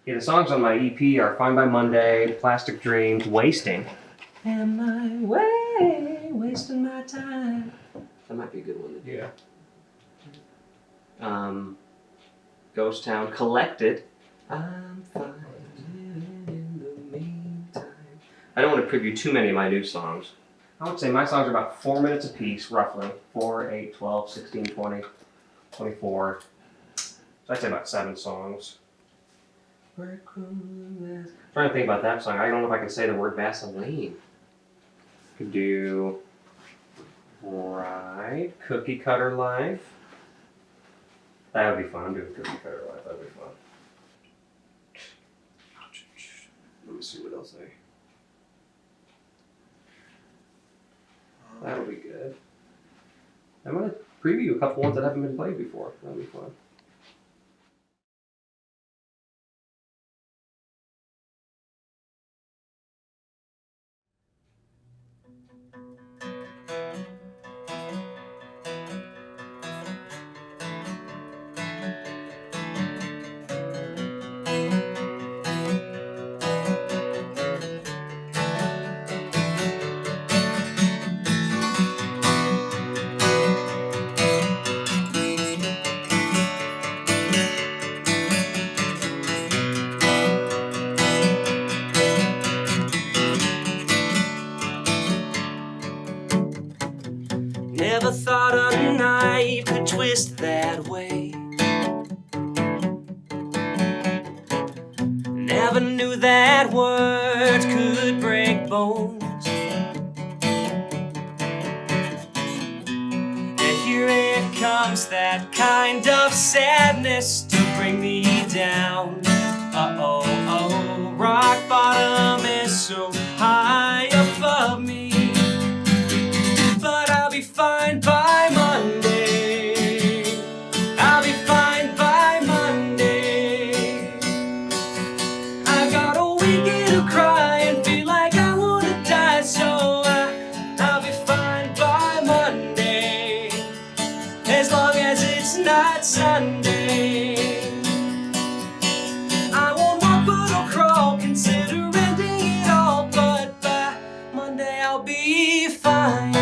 Yeah, the songs on my EP are Fine by Monday, Plastic Dreams, Wasting. Am I wasting my time? That might be a good one to do. Yeah. Ghost Town, Collected. I'm fine in the meantime. I don't want to preview too many of my new songs. I would say my songs are about 4 minutes apiece, roughly. 4, 8, 12, 16, 20, 24. So I'd say about 7 songs. I'm trying to think about that song. I don't know if I can say the word Vaseline. Could do Ride, Cookie Cutter Life. That would be fun. I'm doing Cookie Cutter Life. That would be fun. Let me see what else that would be good. I'm going to preview a couple ones that haven't been played before. That would be fun. Never thought a knife could twist that way. Never knew that words could break bones. And here it comes, that kind of sadness to bring me down. Rock bottom is so high above me. But I'll be fine by Monday. I'll be fine by Monday. I got a weekend to cry and feel like I wanna die, so I'll be fine by Monday, as long as it's not Sunday. I won't walk but I'll crawl, consider ending it all, but by Monday I'll be fine.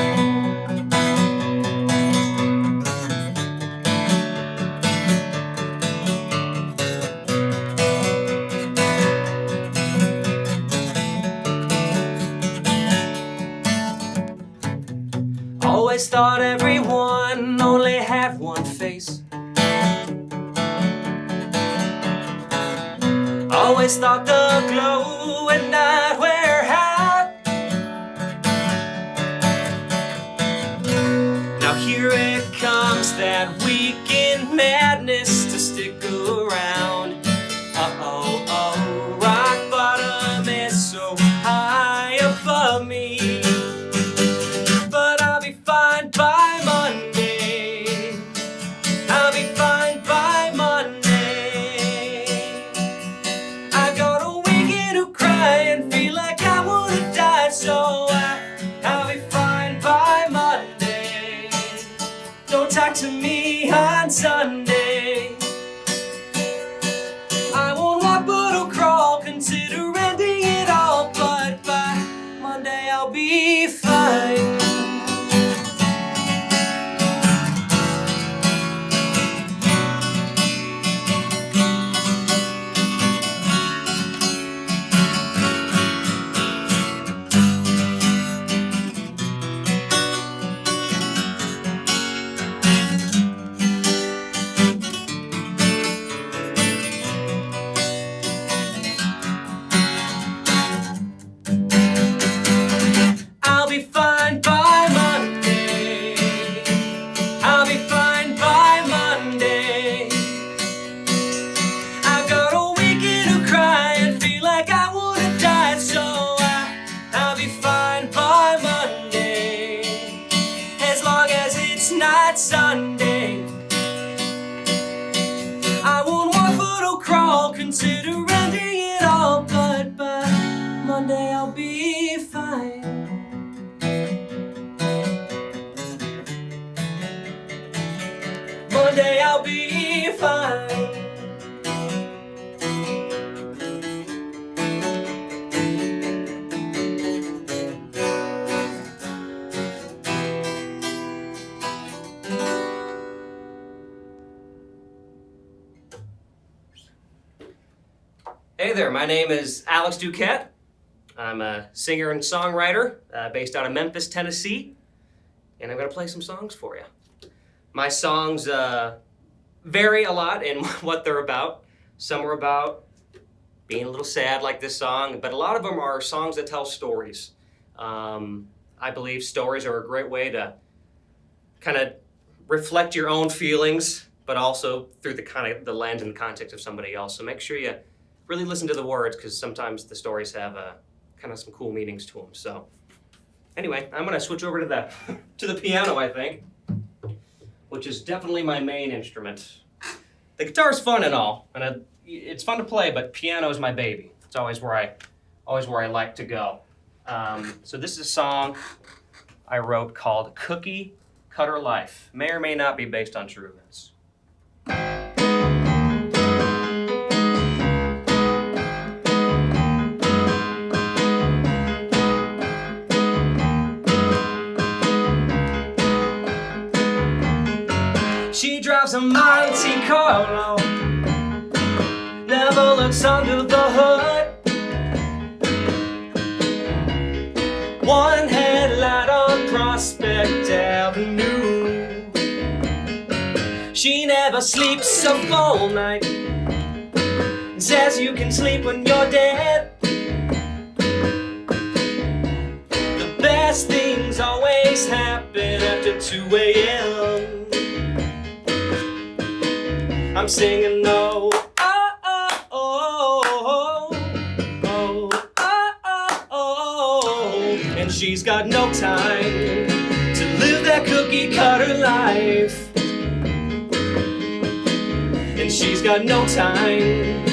Always thought everyone only had one face. Always thought the glow would not wear out. Now here it comes, that weekend madness to stick around. Rock bottom is so high above me. But I'll be fine by Monday. I'll be fine by Monday. I got a weekend to cry and feel like Hey there, my name is Alex Duquette. I'm a singer and songwriter based out of Memphis, Tennessee, and I'm going to play some songs for you. My songs vary a lot in what they're about. Some are about being a little sad like this song, but a lot of them are songs that tell stories. I believe stories are a great way to kind of reflect your own feelings, but also through the lens and context of somebody else. So make sure you really listen to the words, because sometimes the stories have kind of some cool meanings to them. So anyway, I'm going to switch over to the piano, I think, which is definitely my main instrument. The guitar's fun and all, and it's fun to play, but piano is my baby. It's always where I like to go. So this is a song I wrote called Cookie Cutter Life. May or may not be based on true events. She drives a Monte Carlo, never looks under the hood. One headlight on Prospect Avenue. She never sleeps a full night, says you can sleep when you're dead. The best things always happen after 2 a.m. I'm singing no, oh, oh, oh, oh, oh, oh, oh, and she's got no time to live that cookie cutter life. And she's got no time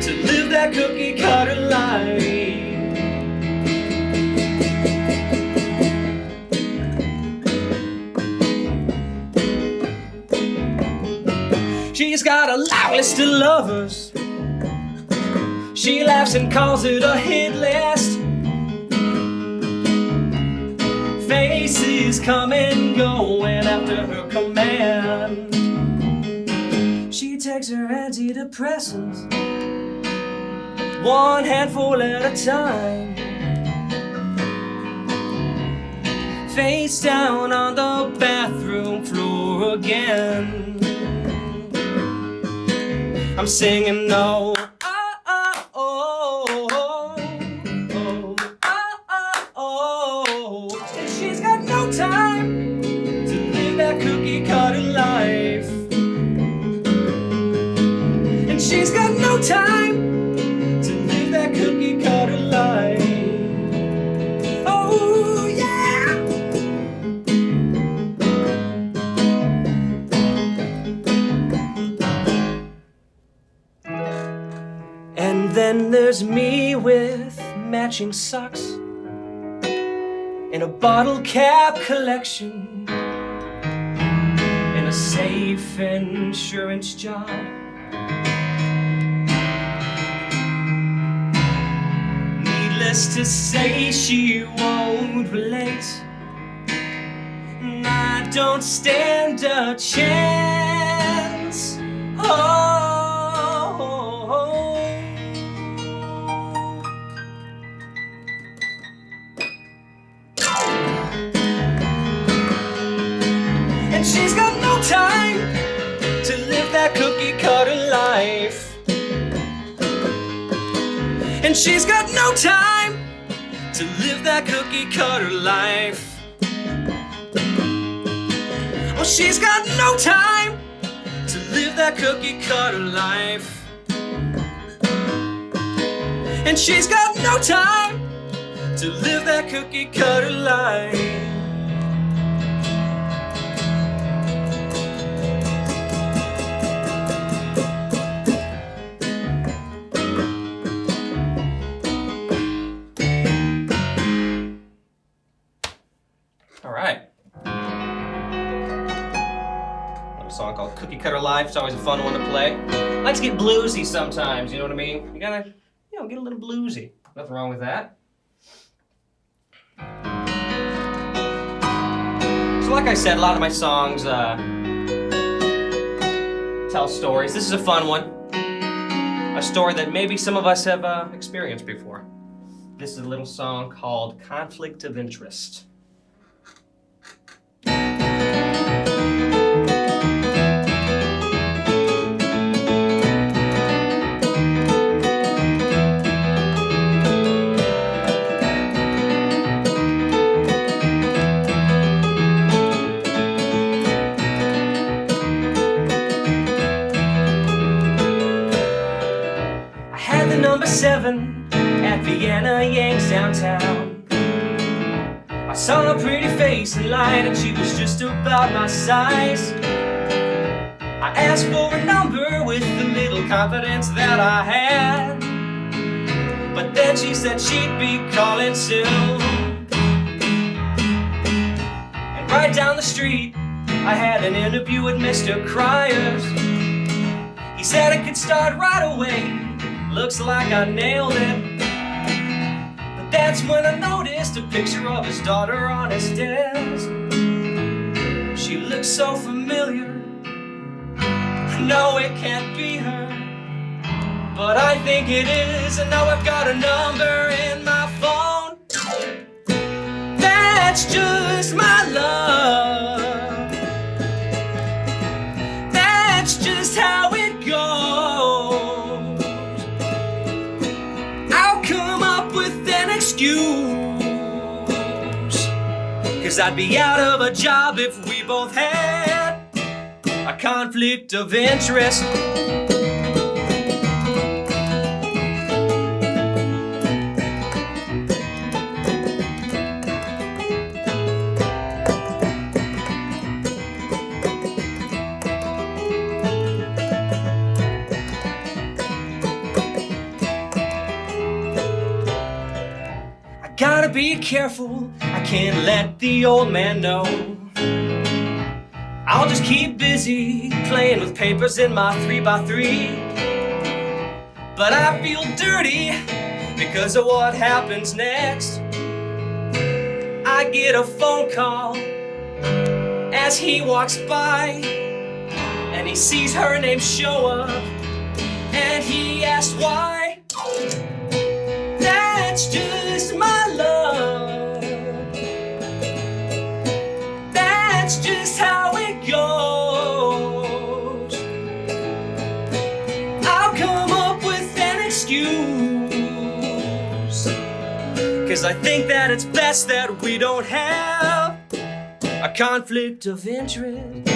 to live that cookie cutter life. She's got a long list of lovers. She laughs and calls it a hit list. Faces come and go and after her command. She takes her antidepressants, one handful at a time. Face down on the bathroom floor again. I'm singing no, oh, oh, oh, oh, oh, oh, oh, oh. And she's got no time to live that cookie cutter life. And she's got no time to live that cookie cutter life. Oh, yeah! And then there's me with matching socks in a bottle cap collection, in a safe insurance job. Needless to say, she won't relate, and I don't stand a chance. Oh. And she's got no time to live that cookie cutter life. And she's got no time to live that cookie cutter life. Oh, she's got no time to live that cookie cutter life. And she's got no time to live that cookie cutter life. All right. A song called Cookie Cutter Life. It's always a fun one to play. I like to get bluesy sometimes, you know what I mean? You gotta, get a little bluesy. Nothing wrong with that. So like I said, a lot of my songs tell stories. This is a fun one. a story that maybe some of us have experienced before. This is a little song called Conflict of Interest. Number 7 at Vienna Yanks downtown. I saw a pretty face in light and she was just about my size. I asked for a number with the little confidence that I had, but then she said she'd be calling soon. And right down the street I had an interview with Mr. Cryers. He said it could start right away. Looks like I nailed it. But that's when I noticed a picture of his daughter on his desk. She looks so familiar. No, it can't be her, but I think it is. And now I've got a number in my phone. That's just my love. That's just how it goes. Cause I'd be out of a job if we both had a conflict of interest. Gotta be careful, I can't let the old man know. I'll just keep busy playing with papers in my 3x3. But I feel dirty because of what happens next. I get a phone call as he walks by, and he sees her name show up, and he asks why. That's just my love. That's just how it goes. I'll come up with an excuse, cause I think that it's best that we don't have a conflict of interest.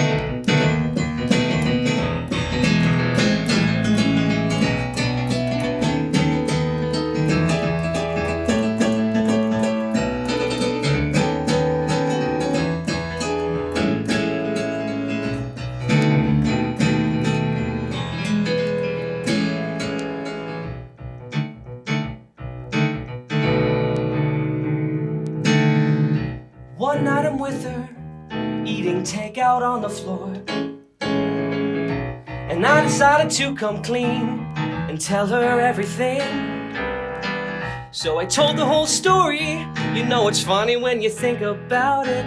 One night I'm with her, eating takeout on the floor, and I decided to come clean and tell her everything. So I told the whole story. You know it's funny when you think about it,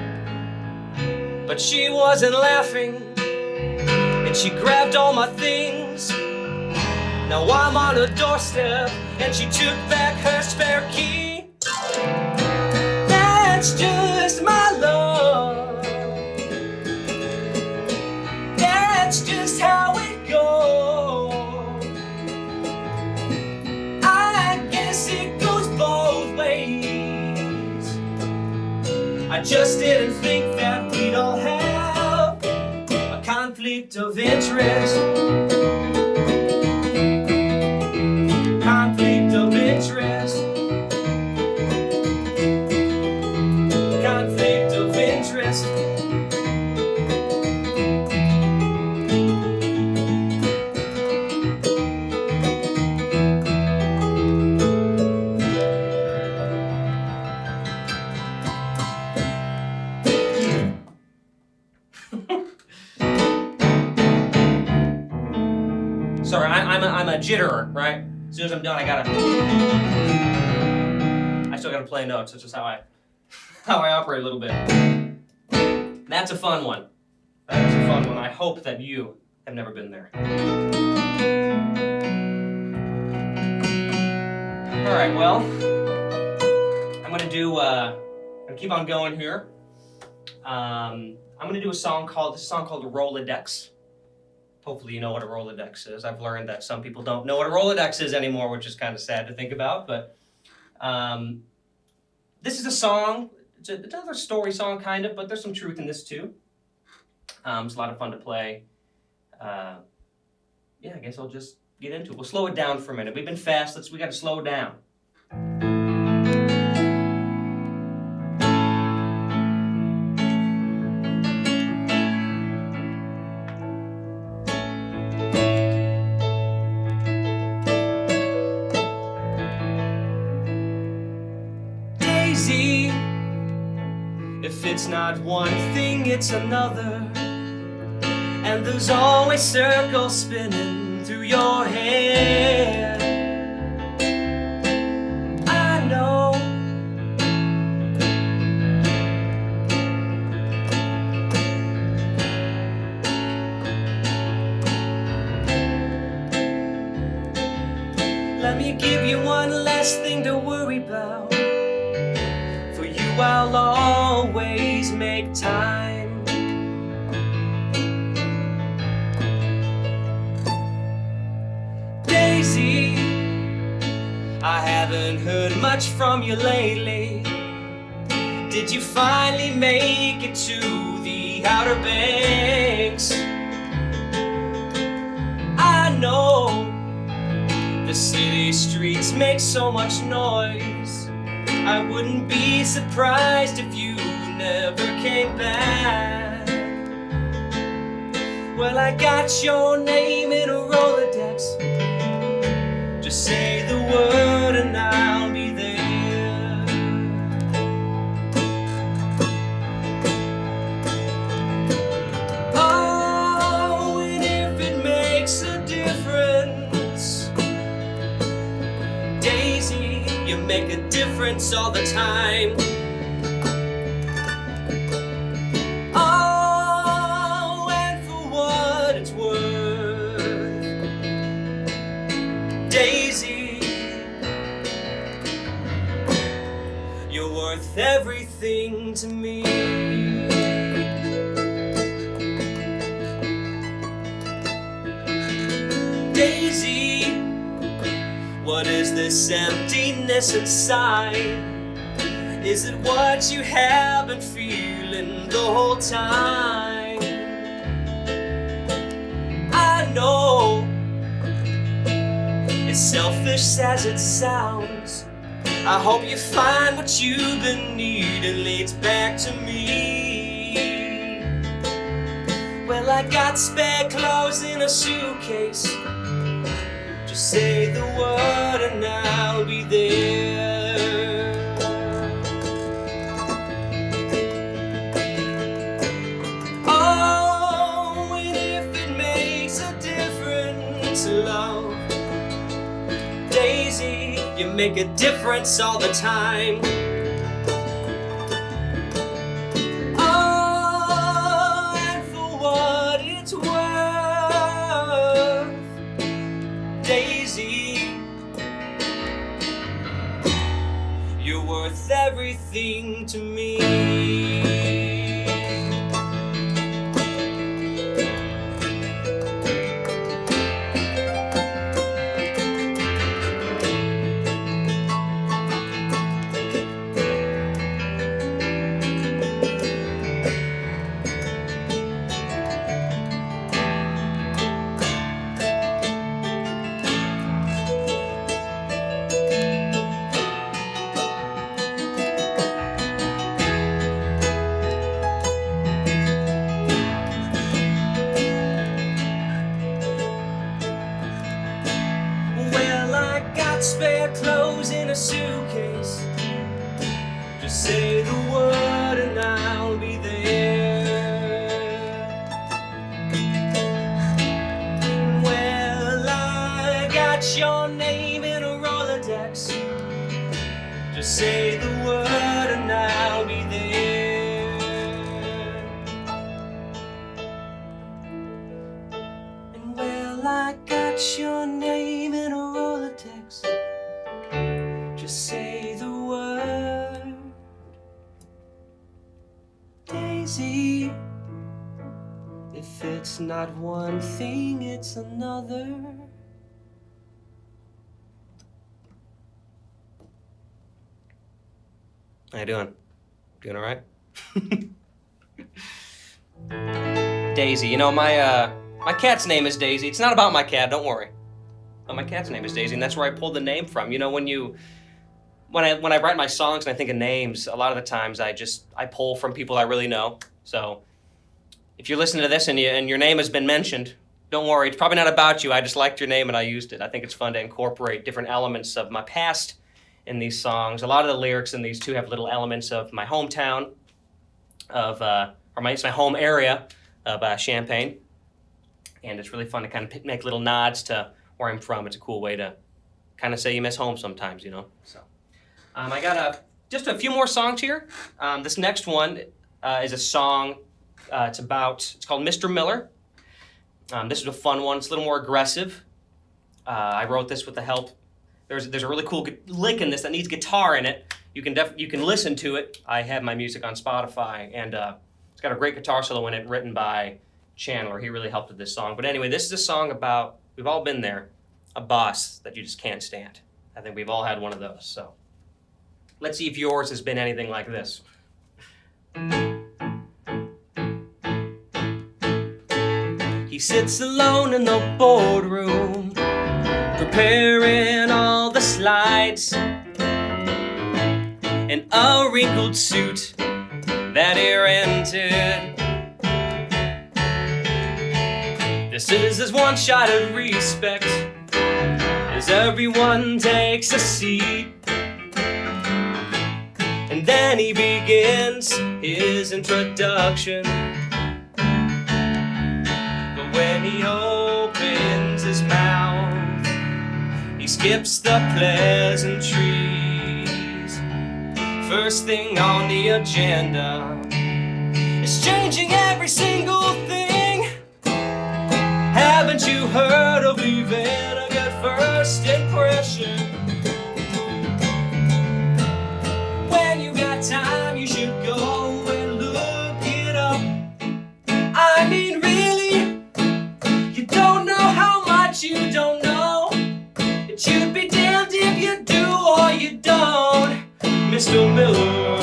but she wasn't laughing, and she grabbed all my things. Now I'm on her doorstep, and she took back her spare key. That's just my love. That's just how it goes. I guess it goes both ways. I just didn't think that we'd all have a conflict of interest. Conflict of interest. Conflict of interest. Sorry, I'm a jitterer, right? As soon as I'm done, I still gotta play notes. It's just how I operate a little bit. That's a fun one. That is a fun one. I hope that you have never been there. right, well, I'm gonna keep on going here. I'm gonna do a song called Rolodex. Hopefully you know what a Rolodex is. I've learned that some people don't know what a Rolodex is anymore, which is kind of sad to think about, but this is a song. It's another story song, kind of, but there's some truth in this too. It's a lot of fun to play. Yeah, I guess I'll just get into it. We'll slow it down for a minute. We've been fast. We got to slow down. Daisy, if it's not one thing, it's another. And there's always circles spinning through your head. I know. Let me give you one less thing to worry about. For you I'll always make time. Daisy, I haven't heard much from you lately. Did you finally make it to the Outer Banks? I know the city streets make so much noise. I wouldn't be surprised if you never came back. Well, I got your name in a Rolodex. Just say the word and I'll be there. Oh, and if it makes a difference, Daisy, you make a difference all the time. Oh, and for what it's worth, Daisy, you're worth everything to me. Daisy, what is this emptiness inside? Is it what you have been feeling the whole time? I know it's selfish as it sounds. I hope you find what you've been needing leads back to me. Well, I got spare clothes in a suitcase. Just say the word and I'll be there. Oh, and if it makes a difference, love, Daisy, you make a difference all the time. Oh, and for what it's worth, Daisy, you're worth everything to me. Spare clothes in a suitcase. Just say the word and I'll be there. Well, I got your name in a Rolodex. Just say the word and I'll be there. And well, I got your name in a Rolodex. see. If it's not one thing, it's another. How you doing? Doing all right? Daisy. You know, my cat's name is Daisy. It's not about my cat, don't worry. But my cat's name is Daisy, and that's where I pulled the name from. You know, when I write my songs and I think of names, a lot of the times I pull from people I really know. So if you're listening to this and your name has been mentioned, don't worry. It's probably not about you. I just liked your name and I used it. I think it's fun to incorporate different elements of my past in these songs. A lot of the lyrics in these too have little elements of my hometown, it's my home area of Champaign. And it's really fun to kind of make little nods to where I'm from. It's a cool way to kind of say you miss home sometimes, you know. So I got just a few more songs here. This next one is a song. It's called Mr. Miller. This is a fun one. It's a little more aggressive. I wrote this with the help. There's a really cool lick in this that needs guitar in it. You can listen to it. I have my music on Spotify, and it's got a great guitar solo in it, written by Chandler. He really helped with this song. But anyway, this is a song about, we've all been there, a boss that you just can't stand. I think we've all had one of those. So let's see if yours has been anything like this. He sits alone in the boardroom, preparing all the slides, in a wrinkled suit that he rented. This is his one shot at respect, as everyone takes a seat. And then he begins his introduction. But when he opens his mouth, he skips the pleasantries. First thing on the agenda is changing every single thing. Haven't you heard of leaving a good first impression? When you got time, you should go and look it up. I mean, really, you don't know how much you don't know. It should be damned if you do or you don't, Mr. Miller.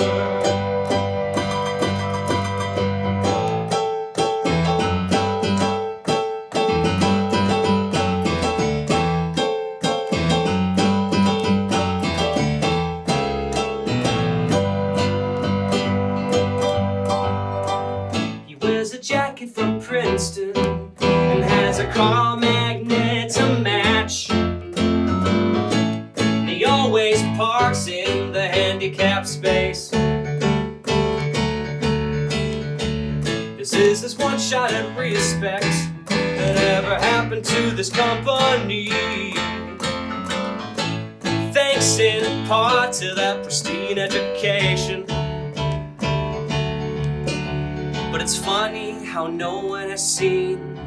Jacket from Princeton and has a car magnet to match. And he always parks in the handicap space. This is his one shot at respect that ever happened to this company. Thanks in part to that pristine education. But it's funny how no one has seen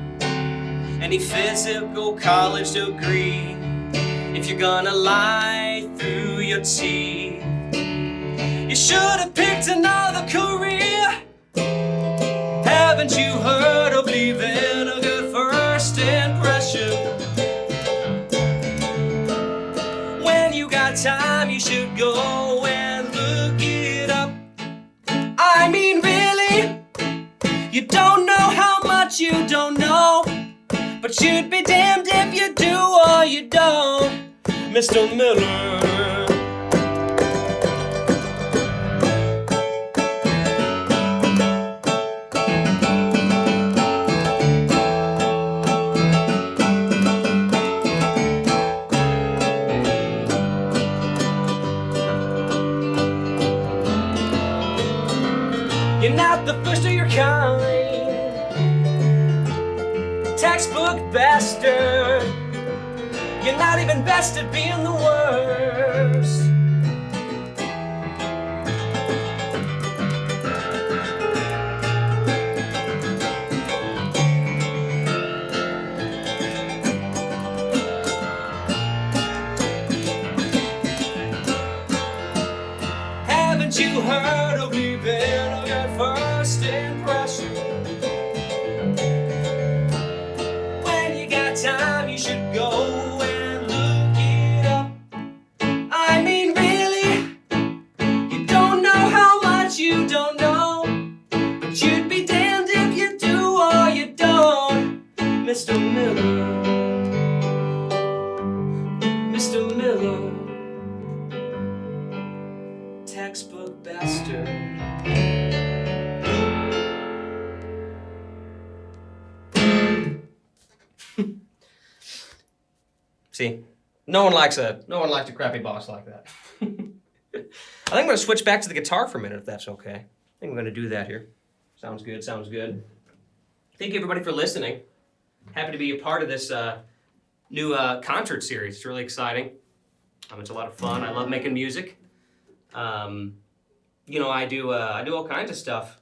any physical college degree. If you're gonna lie through your teeth, you should have picked another career. Haven't you heard of leaving a good first impression? When you got time, you should go and look it up. I mean, really? You don't know how much you don't know, but you'd be damned if you do or you don't, Mr. Miller. You're not the first of your kind, textbook bastard. You're not even best at being the worst. Haven't you heard of leaving a good first impression? bastard. See, no one likes a crappy boss like that. I think I'm gonna switch back to the guitar for a minute, if that's okay. I think I'm gonna do that here. Sounds good, sounds good. Thank you everybody for listening. Happy to be a part of this new concert series. It's really exciting. It's a lot of fun. I love making music. You know, I do all kinds of stuff.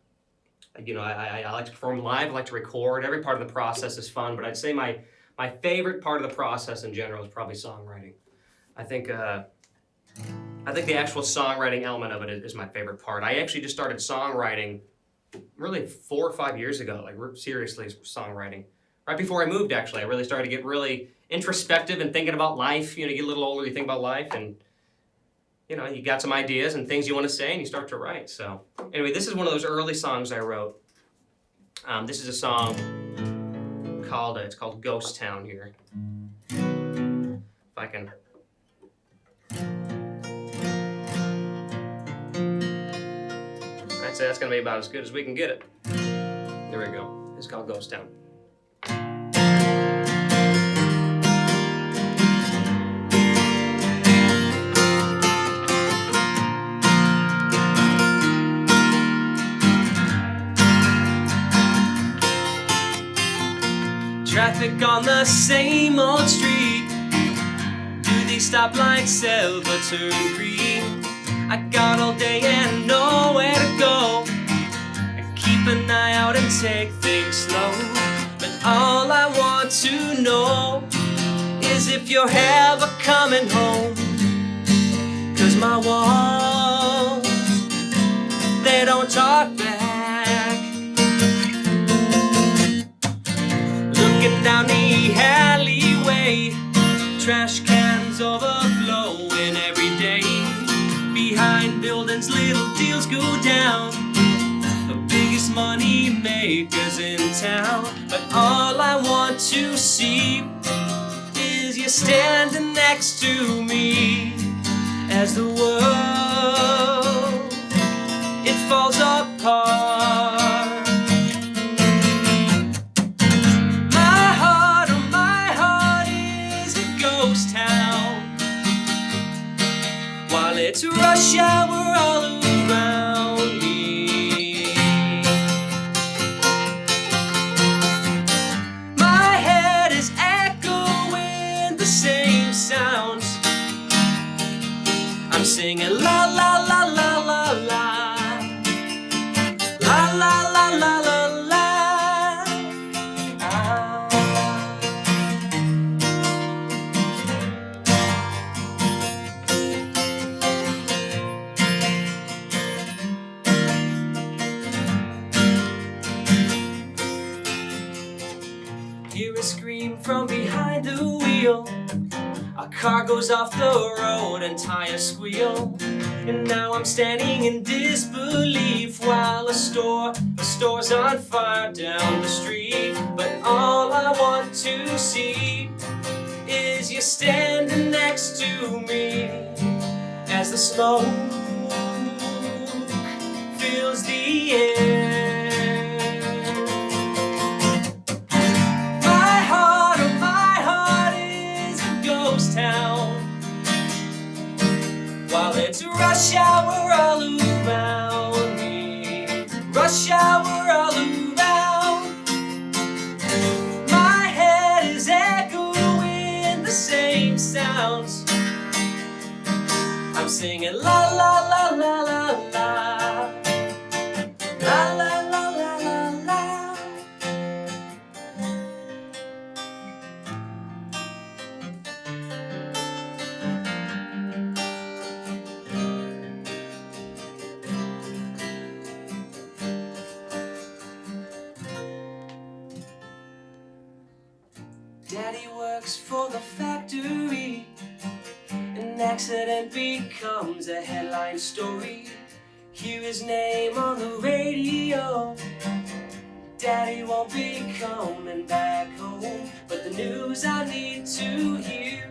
You know, I like to perform live. I like to record. Every part of the process is fun, but I'd say my favorite part of the process in general is probably songwriting. I think the actual songwriting element of it is my favorite part. I actually just started songwriting really 4 or 5 years ago, like seriously songwriting. Right before I moved, actually, I really started to get really introspective and thinking about life. You know, you get a little older, you think about life, and you know, you got some ideas and things you want to say, and you start to write. So anyway, this is one of those early songs I wrote. This is a song called, it's called Ghost Town here. If I can. I'd say that's going to be about as good as we can get it. There we go. It's called Ghost Town. Traffic on the same old street. Do these stoplights ever turn green? I got all day and nowhere to go. I keep an eye out and take things slow. But all I want to know is if you're ever coming home. 'Cause my walls, they don't talk back. Looking down the alleyway, trash cans overflowing every day. Behind buildings, little deals go down, the biggest money makers in town. But all I want to see is you standing next to me as the world, it falls apart. My heart is a ghost town. While it's rush hour all around me, my head is echoing the same sounds. I'm singing la la la la la la, la la la la la la. Hear a scream from behind the wheel. A car goes off the road and tires squeal. And now I'm standing in disbelief while a store's on fire down the street. But all I want to see is you standing next to me as the smoke fills the air. Town. While it's rush hour all around me, rush hour all around. My head is echoing the same sounds. I'm singing la la la la la la, la la la la la la. Daddy works for the factory. An accident becomes a headline story. Hear his name on the radio. Daddy won't be coming back home. But the news I need to hear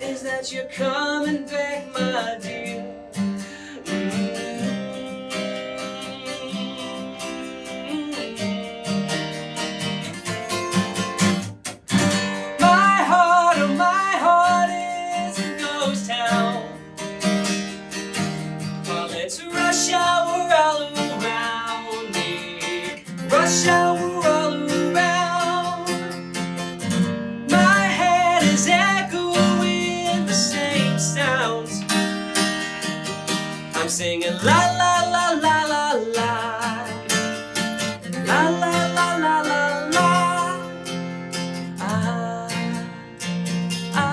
is that you're coming back, my dear. I'm singing la la la la la la, la la la la la la. Ah,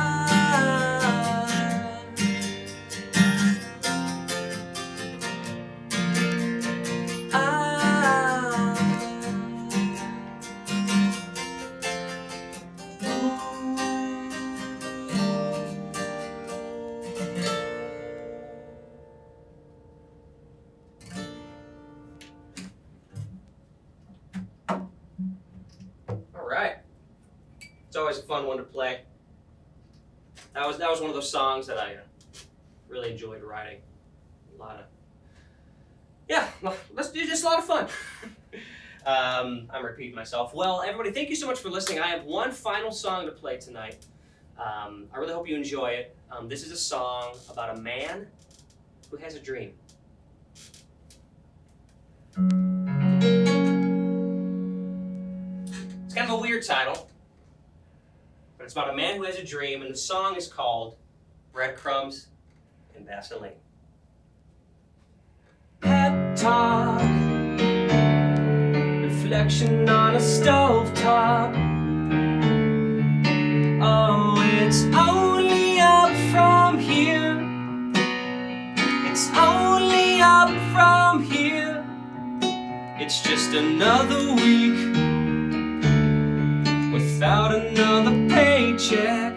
all right. It's always a fun one to play. That was one of those songs that I really enjoyed writing. A lot of, yeah, let's do just a lot of fun. I'm repeating myself. Well, everybody, thank you so much for listening. I have one final song to play tonight. I really hope you enjoy it. This is a song about a man who has a dream. It's kind of a weird title, but it's about a man who has a dream, and the song is called Breadcrumbs and Vaseline. Pep talk, reflection on a stovetop. Oh, it's only up from here. It's only up from here. It's just another week without another paycheck.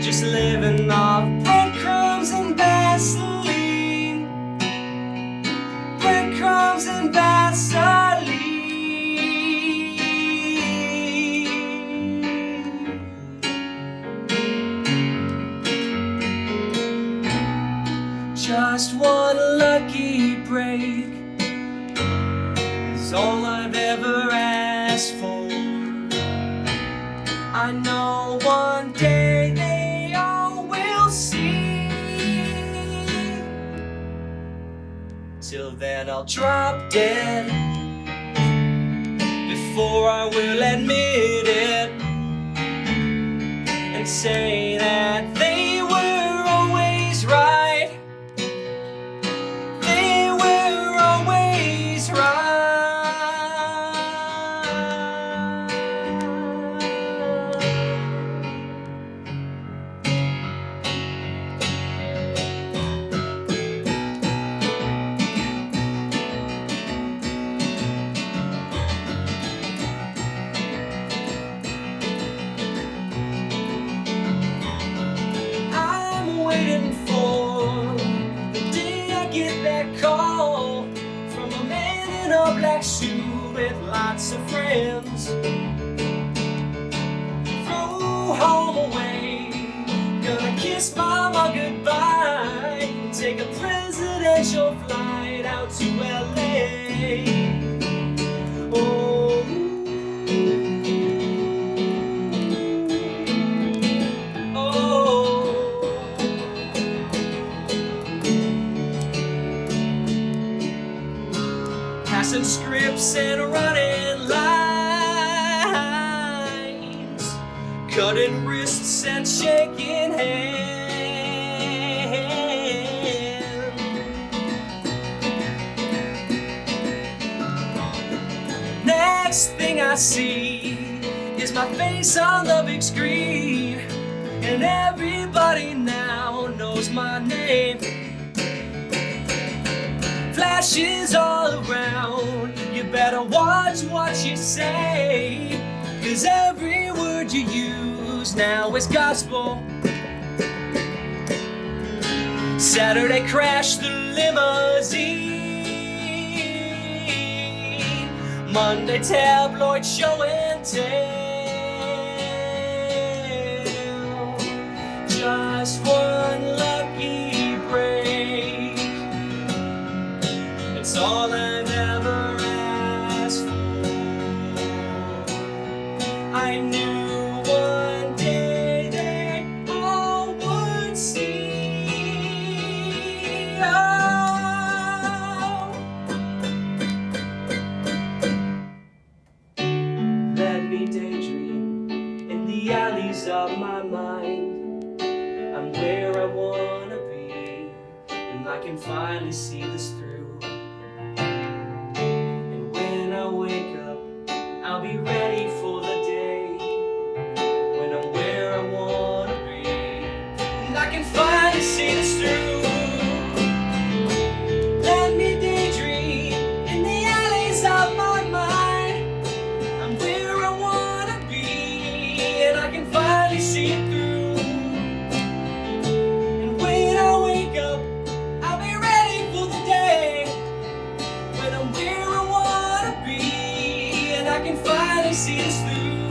Just living off breadcrumbs and Vaseline. Breadcrumbs and Vaseline. Just one lucky break is all I've ever asked for. I know one day they all will see. Till then I'll drop dead before I will admit it, and say that they were always right. They were always right. I'm waiting for the day I get that call from a man in a black suit with lots of friends. Throw home away, gonna kiss mama goodbye, and take a presidential flight out to LA. Oh, passing scripts and running lines, cutting wrists and shaking hands. Next thing I see is my face on the big screen, and everybody now knows my name. Flashes all around, you better watch what you say, 'cause every word you use now is gospel. Saturday crash the limousine, Monday tabloid show and tell. Just one lucky break, it's all I've ever asked for. I knew one day they all would see. Oh, let me daydream in the alleys of my mind. I'm where I wanna be, and I can finally see this through. And when I wake up, I'll be ready for the day when I'm where I wanna be. And I can finally see this through. Let me daydream in the alleys of my mind. I'm where I wanna be, and I can finally see it through. And when I wake up, I'll be ready for the day when I'm where I wanna be, and I can finally see this through.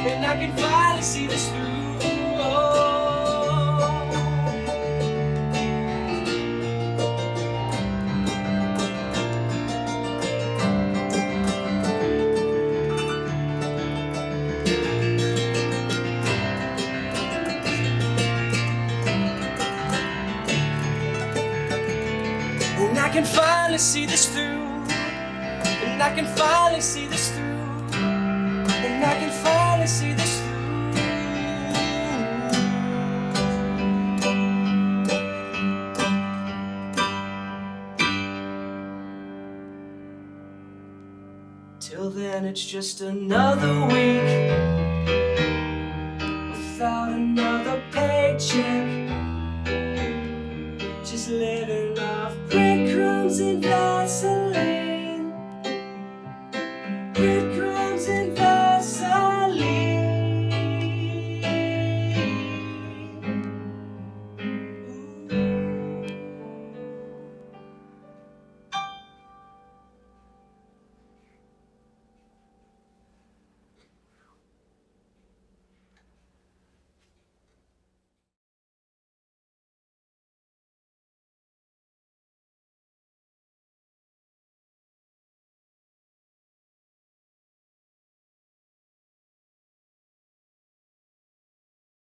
And I can finally see this through. And I can finally see this through. And I can finally see this through. And I can finally see this through. Till then it's just another week without another paycheck, just living off breadcrumbs and